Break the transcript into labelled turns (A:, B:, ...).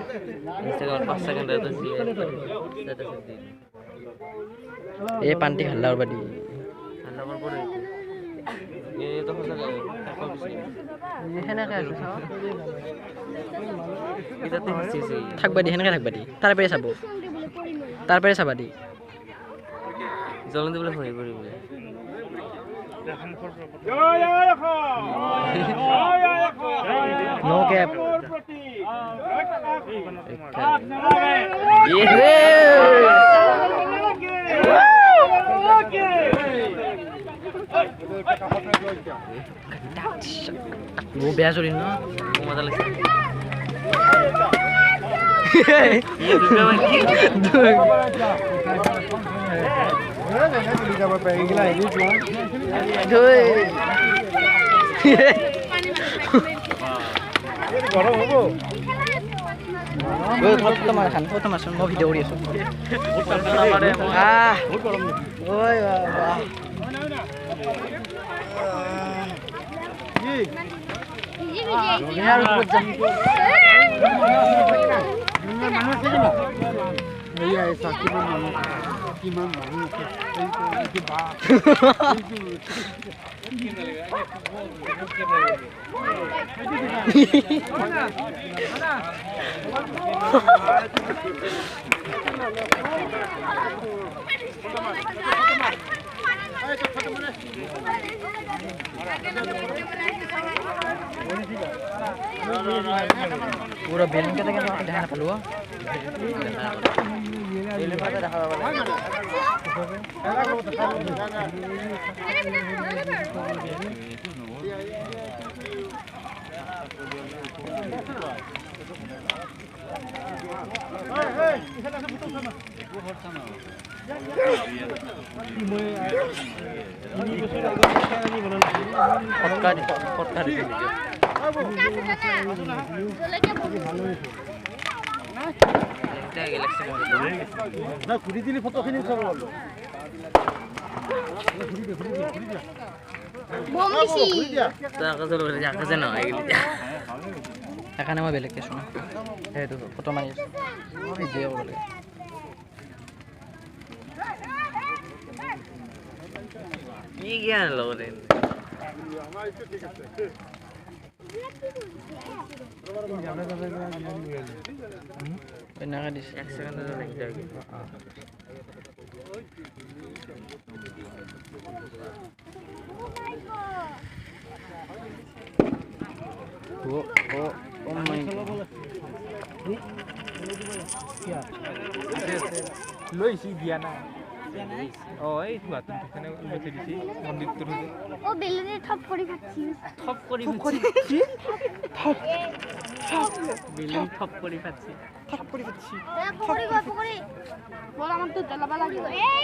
A: Instagram 5 second रहता है
B: ये पांटी हल्ला और बड़ी
A: हल्ला कर पड़े ये तो हो सके
B: ये है ना क्या
A: इधर से
B: থাক বাদি হেনকে থাক বাদি তারপরে চাবা দি
A: জলদি বলে হয়ে পড়ি বলে
B: নো ক্যাপ
A: ये रे
B: वो बेया चली ना
A: मजा लगছে
B: ये দুটো মানে গরম হবো ওই তোমার খান ও তোমার সঙ্গে ভিডিও করি আছো ওই বাবা यार ऊपर जा
C: भैया ऐसा कि मन मालूम के बाद
B: पूरा बेलन के तक देखना पड़ेगा
C: না ঘুরি দিলি ফটোখিনি উঠাব পারলো এখানে মই বেলেগ কেছো না এইটো ফটো মাৰি আছো ভিডিঅ' কৰিব লাগে
A: কি জ্ঞান লগতে
C: আমাৰ এইটো ঠিক আছে
B: এনেকৈ দিছে
A: 1 সেকেন্ড লাগি যায়
B: ও মাই
C: লৈছি দিয়া না ও এই তুয়াতে এখানে উঠে দিছি মন্দিরটো
D: ও বেলুনে ঠপ করে খাচ্ছি
A: ঠপ করি বেলুন ঠপ করি খাচ্ছি
D: পকড়ি গল্প করে বল আমার তো জ্বালাবা লাগিব এই